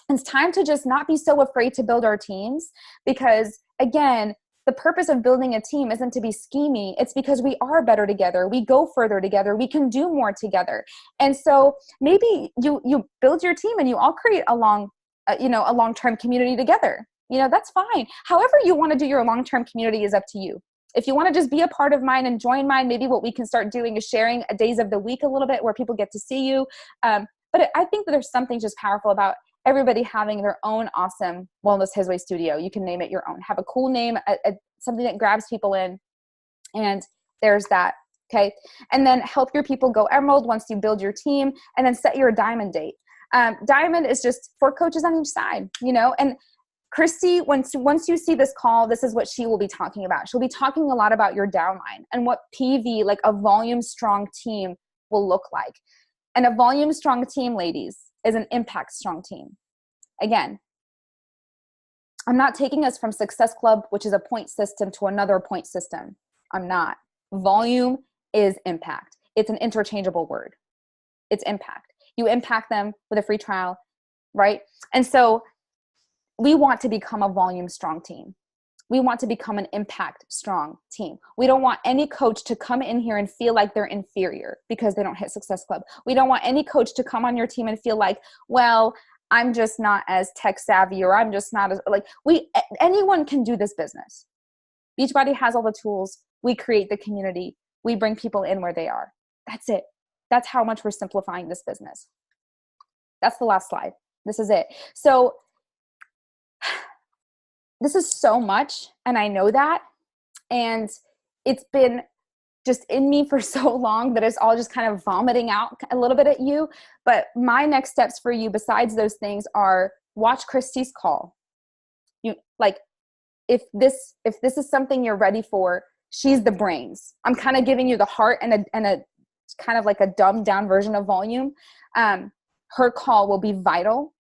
It's time to just not be so afraid to build our teams, because again, the purpose of building a team isn't to be schemy. It's because we are better together. We go further together. We can do more together. And so maybe you build your team and you all create a long-term community together. That's fine. However you want to do your long-term community is up to you. If you want to just be a part of mine and join mine, maybe what we can start doing is sharing days of the week a little bit where people get to see you. But I think that there's something just powerful about everybody having their own awesome Wellness His Way studio. You can name it your own. Have a cool name, something that grabs people in. And there's that. Okay. And then help your people go Emerald once you build your team, and then set your Diamond date. Diamond is just 4 coaches on each side, and Christy, once you see this call, this is what she will be talking about. She'll be talking a lot about your downline and what PV, like a volume strong team, will look like. And a volume strong team, ladies, is an impact strong team. Again, I'm not taking us from Success Club, which is a point system, to another point system. I'm not. Volume is impact. It's an interchangeable word. It's impact. You impact them with a free trial, right? And so we want to become a volume strong team. We want to become an impact strong team. We don't want any coach to come in here and feel like they're inferior because they don't hit Success Club. We don't want any coach to come on your team and feel like, well, I'm just not as tech savvy, or I'm just not as anyone can do this business. Beachbody has all the tools. We create the community. We bring people in where they are. That's it. That's how much we're simplifying this business. That's the last slide. This is it. So this is so much, and I know that. And it's been just in me for so long that it's all just kind of vomiting out a little bit at you. But my next steps for you besides those things are watch Christy's call. You like, if this is something you're ready for, she's the brains. I'm kind of giving you the heart and a kind of like a dumbed down version of volume. Her call will be vital.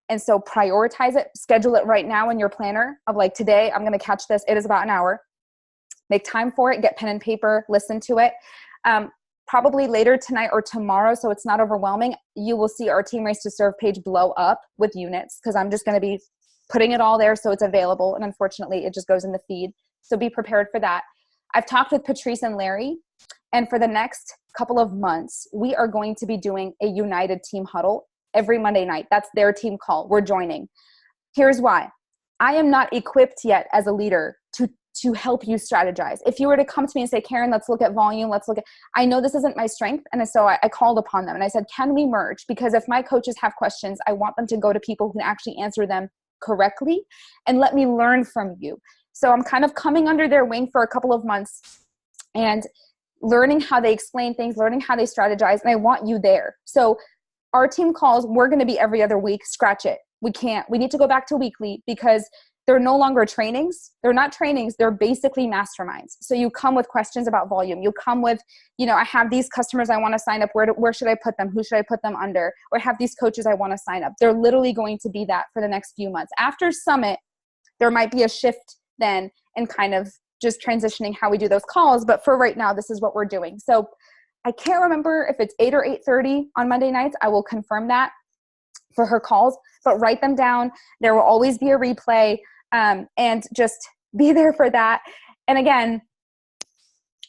And so prioritize it, schedule it right now in your planner of like, today I'm going to catch this. It is about an hour. Make time for it, get pen and paper, listen to it. Probably later tonight or tomorrow, so it's not overwhelming, you will see our Team Race to Serve page blow up with units, because I'm just going to be putting it all there so it's available. And unfortunately, it just goes in the feed. So be prepared for that. I've talked with Patrice and Larry, and for the next couple of months, we are going to be doing a united team huddle every Monday night. That's their team call. We're joining. Here's why. I am not equipped yet as a leader to help you strategize. If you were to come to me and say, Karen, let's look at volume. I know this isn't my strength. And so I called upon them and I said, can we merge? Because if my coaches have questions, I want them to go to people who can actually answer them correctly and let me learn from you. So I'm kind of coming under their wing for a couple of months and learning how they explain things, learning how they strategize. And I want you there. So our team calls, we're going to be every other week. Scratch it. We need to go back to weekly, because they're no longer trainings. They're not trainings. They're basically masterminds. So you come with questions about volume. You come with, I have these customers I want to sign up. Where should I put them? Who should I put them under? Or I have these coaches I want to sign up. They're literally going to be that for the next few months. After Summit, there might be a shift then in kind of just transitioning how we do those calls. But for right now, this is what we're doing. So I can't remember if it's 8 or 8:30 on Monday nights. I will confirm that for her calls, but write them down. There will always be a replay, and just be there for that. And again,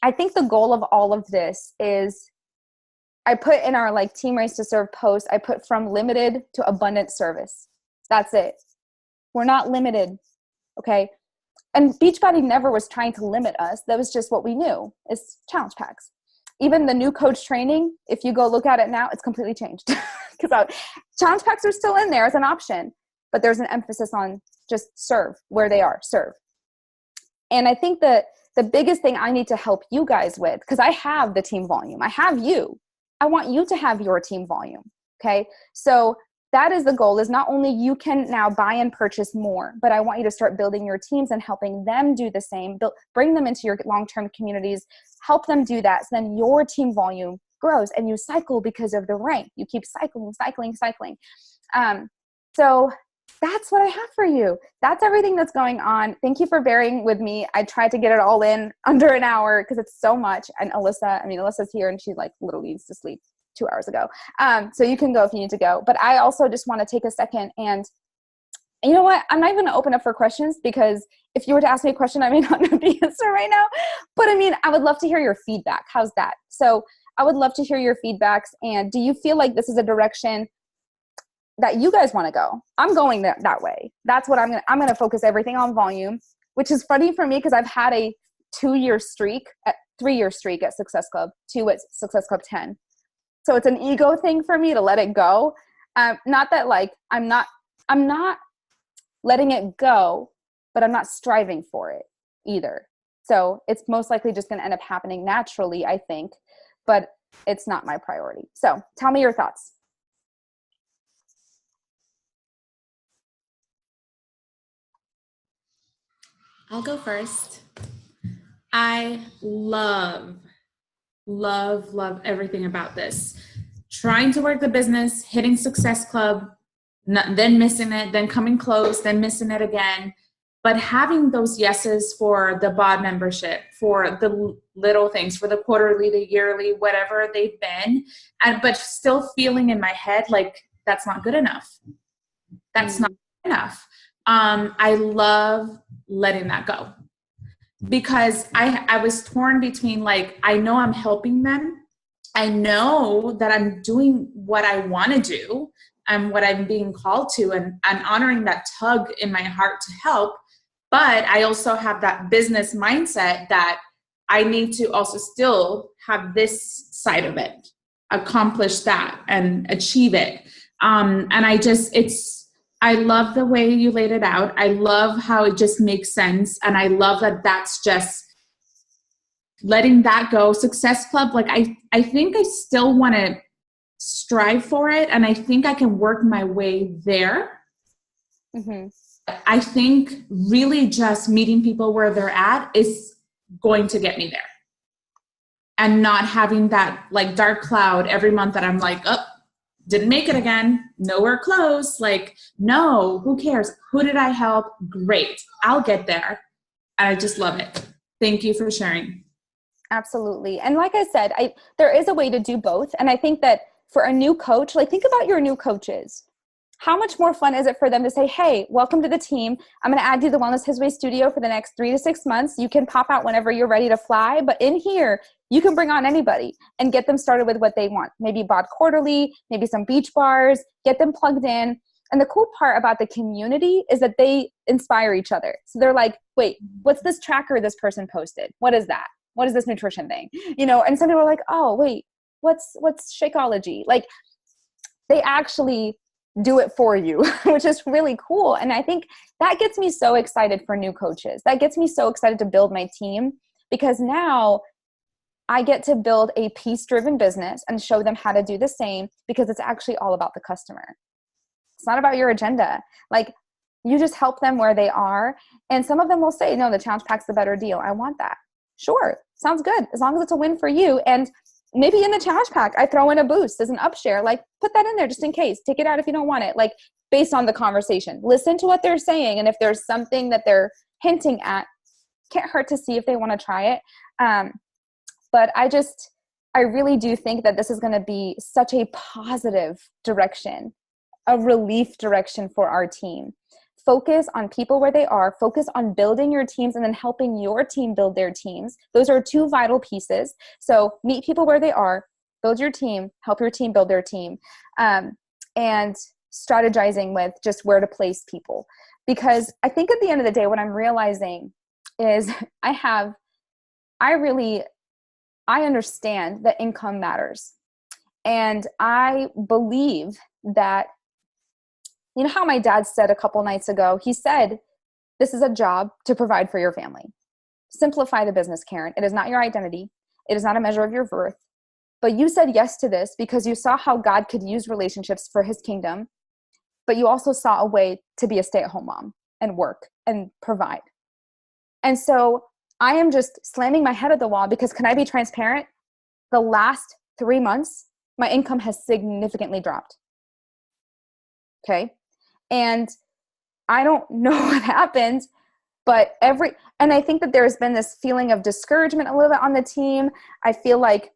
I think the goal of all of this is, I put in our Team Race to Serve post, I put from limited to abundant service. That's it. We're not limited. Okay. And Beachbody never was trying to limit us. That was just what we knew is challenge packs. Even the new coach training, if you go look at it now, it's completely changed. Because challenge packs are still in there as an option, but there's an emphasis on just serve where they are, serve. And I think that the biggest thing I need to help you guys with, because I have the team volume, I have you. I want you to have your team volume. Okay. So that is the goal, is not only you can now buy and purchase more, but I want you to start building your teams and helping them do the same. Bring them into your long-term communities, help them do that. So then your team volume grows and you cycle because of the rank. You keep cycling. So that's what I have for you. That's everything that's going on. Thank you for bearing with me. I tried to get it all in under an hour because it's so much. And Alyssa's here and she literally needs to sleep 2 hours ago. So you can go if you need to go. But I also just want to take a second and you know what? I'm not even going to open up for questions, because if you were to ask me a question, I may not know the answer right now. But I would love to hear your feedback. How's that? So I would love to hear your feedbacks. And do you feel like this is a direction that you guys want to go? I'm going that way. That's what I'm going to focus everything on volume, which is funny for me because I've had a 3-year streak at Success Club, 2 at Success Club 10. So it's an ego thing for me to let it go. Not that I'm not letting it go, but I'm not striving for it either. So it's most likely just going to end up happening naturally, I think, but it's not my priority. So tell me your thoughts. I'll go first. I love everything about this. Trying to work the business, hitting Success Club, then missing it, then coming close, then missing it again. But having those yeses for the BOD membership, for the little things, for the quarterly, the yearly, whatever they've been, but still feeling in my head like that's not good enough. That's not good enough. I love letting that go, because I was torn between I know I'm helping them. I know that I'm doing what I want to do and what I'm being called to, and I'm honoring that tug in my heart to help. But I also have that business mindset that I need to also still have this side of it, accomplish that and achieve it. And I love the way you laid it out. I love how it just makes sense. And I love that that's just letting that go. Success Club, like I think I still want to strive for it, and I think I can work my way there. Mm-hmm. I think really just meeting people where they're at is going to get me there. And not having that like dark cloud every month that I'm like, oh, didn't make it again, nowhere close. Like, no, who cares? Who did I help? Great, I'll get there. And I just love it. Thank you for sharing. Absolutely. And like I said, there is a way to do both. And I think that for a new coach, like think about your new coaches. How much more fun is it for them to say, hey, welcome to the team. I'm going to add you the Wellness His Way studio for the next 3 to 6 months. You can pop out whenever you're ready to fly. But in here, you can bring on anybody and get them started with what they want. Maybe BOD quarterly, maybe some beach bars, get them plugged in. And the cool part about the community is that they inspire each other. So they're like, wait, what's this tracker this person posted? What is that? What is this nutrition thing? You know, and some people are like, oh, wait, what's Shakeology? Like they actually do it for you, which is really cool. And I think that gets me so excited for new coaches. That gets me so excited to build my team, because now I get to build a peace-driven business and show them how to do the same, because it's actually all about the customer. It's not about your agenda. Like you just help them where they are. And some of them will say, no, the challenge pack's the better deal. I want that. Sure. Sounds good. As long as it's a win for you. And maybe in the challenge pack, I throw in a boost as an upshare, like put that in there just in case. Take it out if you don't want it, like based on the conversation. Listen to what they're saying. And if there's something that they're hinting at, can't hurt to see if they want to try it. But I really do think that this is going to be such a positive direction, a relief direction for our team. Focus on people where they are, focus on building your teams and then helping your team build their teams. Those are two vital pieces. So meet people where they are, build your team, help your team build their team, and strategizing with just where to place people. Because I think at the end of the day, what I'm realizing is I understand that income matters. And I believe that, you know how my dad said a couple nights ago, he said, this is a job to provide for your family. Simplify the business, Karen. It is not your identity. It is not a measure of your worth. But you said yes to this because you saw how God could use relationships for his kingdom. But you also saw a way to be a stay-at-home mom and work and provide. And so I am just slamming my head at the wall because, can I be transparent? The last 3 months, my income has significantly dropped. Okay. And I don't know what happened, but and I think that there's been this feeling of discouragement a little bit on the team. I feel like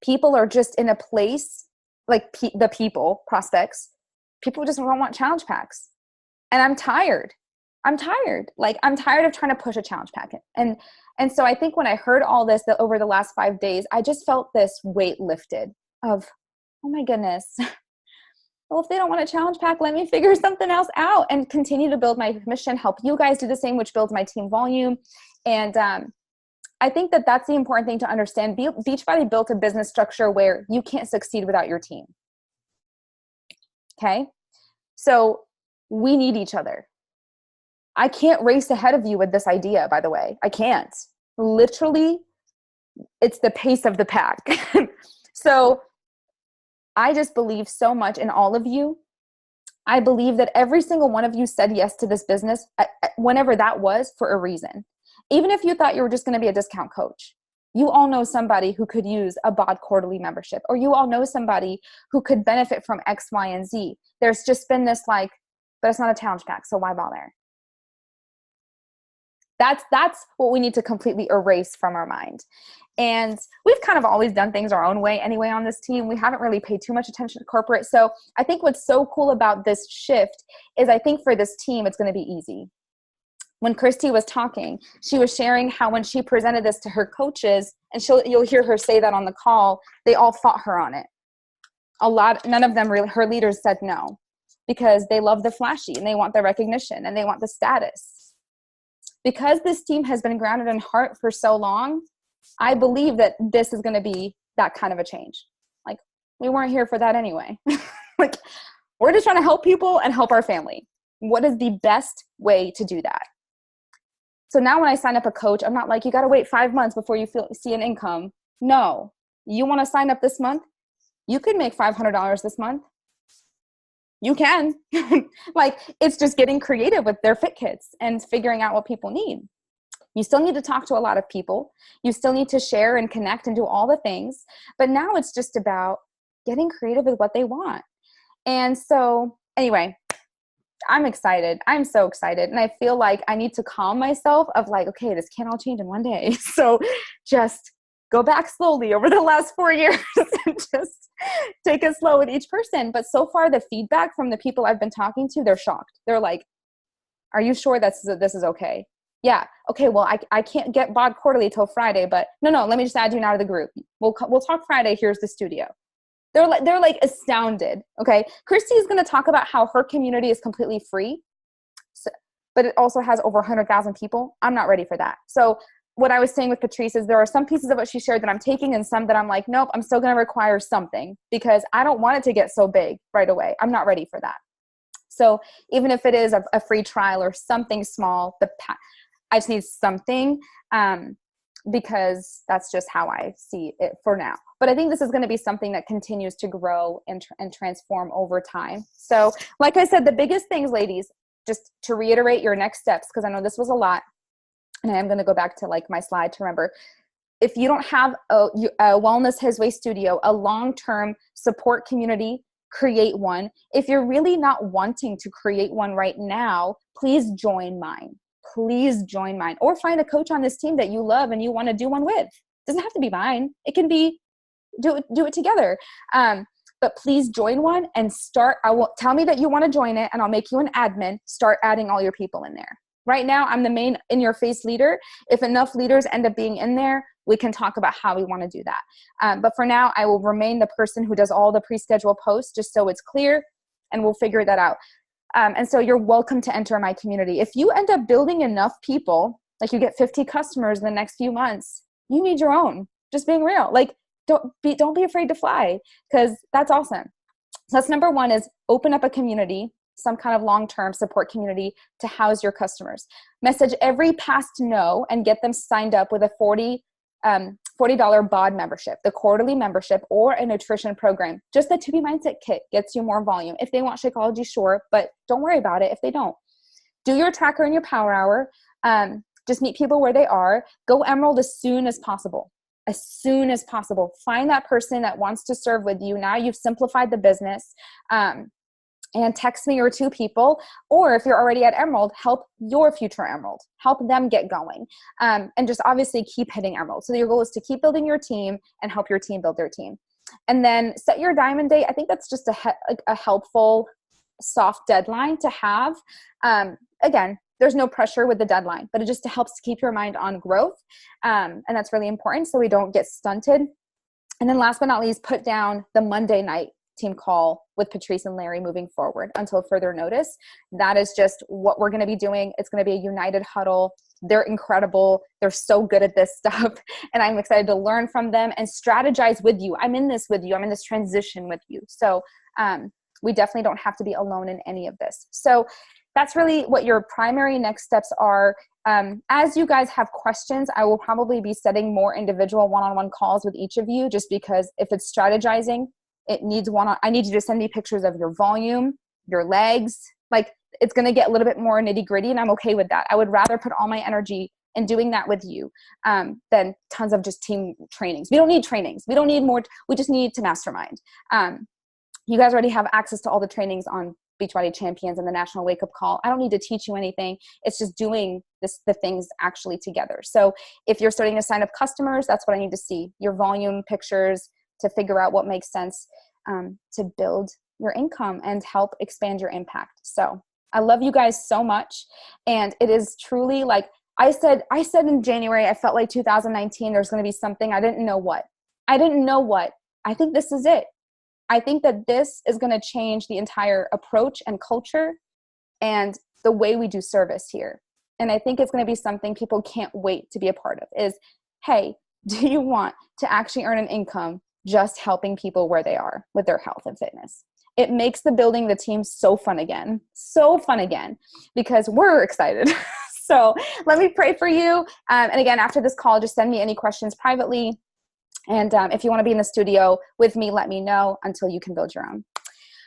people are just in a place, like the prospects, people just don't want challenge packs. And I'm tired. Like I'm tired of trying to push a challenge pack. And so I think when I heard all this over the last 5 days, I just felt this weight lifted of, oh my goodness. Well, if they don't want a challenge pack, let me figure something else out and continue to build my mission, help you guys do the same, which builds my team volume. And I think that that's the important thing to understand. Beachbody built a business structure where you can't succeed without your team. Okay? So we need each other. I can't race ahead of you with this idea, by the way. I can't. Literally, it's the pace of the pack. So I just believe so much in all of you. I believe that every single one of you said yes to this business, whenever that was, for a reason. Even if you thought you were just going to be a discount coach, you all know somebody who could use a BOD quarterly membership, or you all know somebody who could benefit from X, Y, and Z. There's just been this like, but it's not a challenge pack, so why bother? That's what we need to completely erase from our mind. And we've kind of always done things our own way anyway on this team. We haven't really paid too much attention to corporate. So I think what's so cool about this shift is I think for this team, it's going to be easy. When Christy was talking, she was sharing how when she presented this to her coaches, and you'll hear her say that on the call, they all fought her on it. None of them really, her leaders said no, because they love the flashy and they want the recognition and they want the status. Because this team has been grounded in heart for so long, I believe that this is going to be that kind of a change. Like, we weren't here for that anyway. Like, we're just trying to help people and help our family. What is the best way to do that? So now when I sign up a coach, I'm not like, you got to wait 5 months before you see an income. No, you want to sign up this month? You could make $500 this month. You can. Like, it's just getting creative with their fit kits and figuring out what people need. You still need to talk to a lot of people. You still need to share and connect and do all the things. But now it's just about getting creative with what they want. And so anyway, I'm excited. I'm so excited. And I feel like I need to calm myself of like, okay, this can't all change in one day. So just go back slowly over the last 4 years and just take it slow with each person. But so far, the feedback from the people I've been talking to, they're shocked. They're like, are you sure this is okay? Yeah. Okay. Well, I can't get BOD quarterly till Friday, but no, let me just add you now to the group. We'll talk Friday. Here's the studio. They're like astounded. Okay. Christy is going to talk about how her community is completely free, but it also has over 100,000 people. I'm not ready for that. So what I was saying with Patrice is there are some pieces of what she shared that I'm taking and some that I'm like, nope, I'm still going to require something because I don't want it to get so big right away. I'm not ready for that. So even if it is a free trial or something small, I just need something because that's just how I see it for now. But I think this is going to be something that continues to grow and transform over time. So like I said, the biggest things, ladies, just to reiterate your next steps, because I know this was a lot. And I am going to go back to like my slide to remember. If you don't have a Wellness His Way studio, a long-term support community, create one. If you're really not wanting to create one right now, please join mine. Please join mine, or find a coach on this team that you love and you want to do one with. It doesn't have to be mine. It can be do it together. But please join one and start. Tell me that you want to join it and I'll make you an admin. Start adding all your people in there. Right now, I'm the main in-your-face leader. If enough leaders end up being in there, we can talk about how we want to do that. But for now, I will remain the person who does all the pre-schedule posts just so it's clear, and we'll figure that out. And so you're welcome to enter my community. If you end up building enough people, like you get 50 customers in the next few months, you need your own. Just being real. Like, don't be afraid to fly, because that's awesome. So that's number one, is open up a community, some kind of long-term support community to house your customers. Message every past no and get them signed up with a $40 BOD membership, the quarterly membership, or a nutrition program. Just the 2B Mindset Kit gets you more volume. If they want Shakeology, sure, but don't worry about it if they don't. Do your tracker and your power hour. Just meet people where they are. Go Emerald as soon as possible. As soon as possible. Find that person that wants to serve with you. Now you've simplified the business. And text me or two people, or if you're already at Emerald, help your future Emerald, help them get going. And just obviously keep hitting Emerald. So your goal is to keep building your team and help your team build their team. And then set your diamond date. I think that's just a helpful soft deadline to have. Again, there's no pressure with the deadline, but it just helps to keep your mind on growth. And that's really important so we don't get stunted. And then last but not least, put down the Monday night team call with Patrice and Larry moving forward until further notice. That is just what we're going to be doing. It's going to be a united huddle. They're incredible. They're so good at this stuff. And I'm excited to learn from them and strategize with you. I'm in this with you. I'm in this transition with you. So we definitely don't have to be alone in any of this. So that's really what your primary next steps are. As you guys have questions, I will probably be setting more individual one-on-one calls with each of you, just because if it's strategizing, it needs I need you to send me pictures of your volume, your legs. Like, it's going to get a little bit more nitty gritty, and I'm okay with that. I would rather put all my energy in doing that with you than tons of just team trainings. We don't need trainings. We don't need more. We just need to mastermind. You guys already have access to all the trainings on Beachbody Champions and the National Wake Up Call. I don't need to teach you anything. It's just doing the things actually together. So if you're starting to sign up customers, that's what I need to see. Your volume pictures, to figure out what makes sense to build your income and help expand your impact. So I love you guys so much. And it is truly, like I said in January, I felt like 2019, there's going to be something. I didn't know what. I think this is it. I think that this is going to change the entire approach and culture and the way we do service here. And I think it's going to be something people can't wait to be a part of is, hey, do you want to actually earn an income just helping people where they are with their health and fitness? It makes building the team so fun again, because we're excited. So let me pray for you. And again, after this call, just send me any questions privately. And if you want to be in the studio with me, let me know until you can build your own.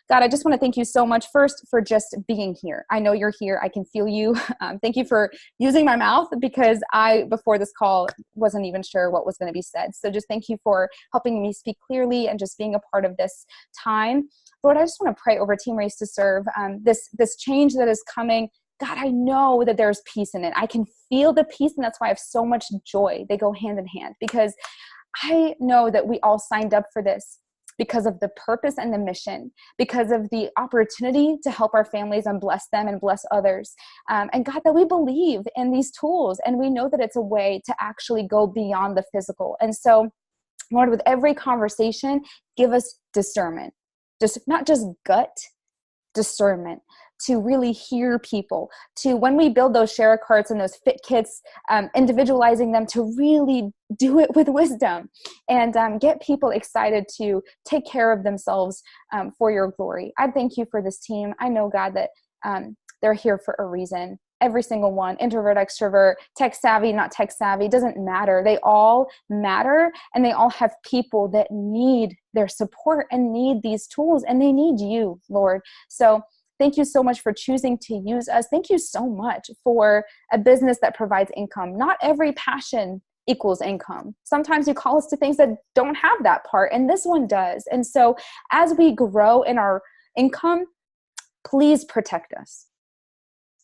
God, I just want to thank you so much first for just being here. I know you're here. I can feel you. Thank you for using my mouth, because I, before this call, wasn't even sure what was going to be said. So just thank you for helping me speak clearly and just being a part of this time. Lord, I just want to pray over Team Raised to Serve. This change that is coming, God, I know that there's peace in it. I can feel the peace, and that's why I have so much joy. They go hand in hand, because I know that we all signed up for this because of the purpose and the mission, because of the opportunity to help our families and bless them and bless others. And God, that we believe in these tools, and we know that it's a way to actually go beyond the physical. And so, Lord, with every conversation, give us discernment, just not just gut, discernment, to really hear people, to, when we build those share carts and those fit kits, individualizing them, to really do it with wisdom and get people excited to take care of themselves for your glory. I thank you for this team. I know, God, that they're here for a reason. Every single one, introvert, extrovert, tech savvy, not tech savvy, doesn't matter. They all matter, and they all have people that need their support and need these tools, and they need you, Lord. So thank you so much for choosing to use us. Thank you so much for a business that provides income. Not every passion equals income. Sometimes you call us to things that don't have that part, and this one does. And so as we grow in our income, please protect us.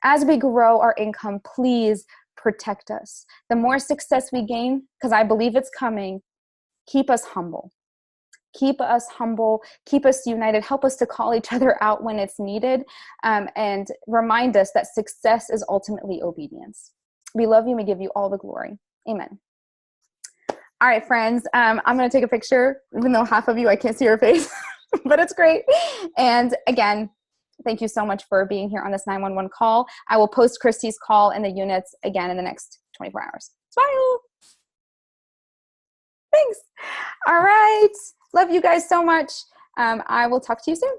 As we grow our income, please protect us. The more success we gain, because I believe it's coming, keep us humble. Keep us humble, keep us united, help us to call each other out when it's needed, and remind us that success is ultimately obedience. We love you and we give you all the glory. Amen. All right, friends, I'm going to take a picture, even though half of you, I can't see your face, but it's great. And again, thank you so much for being here on this 911 call. I will post Christy's call in the units again in the next 24 hours. Smile. Thanks. All right. Love you guys so much. I will talk to you soon.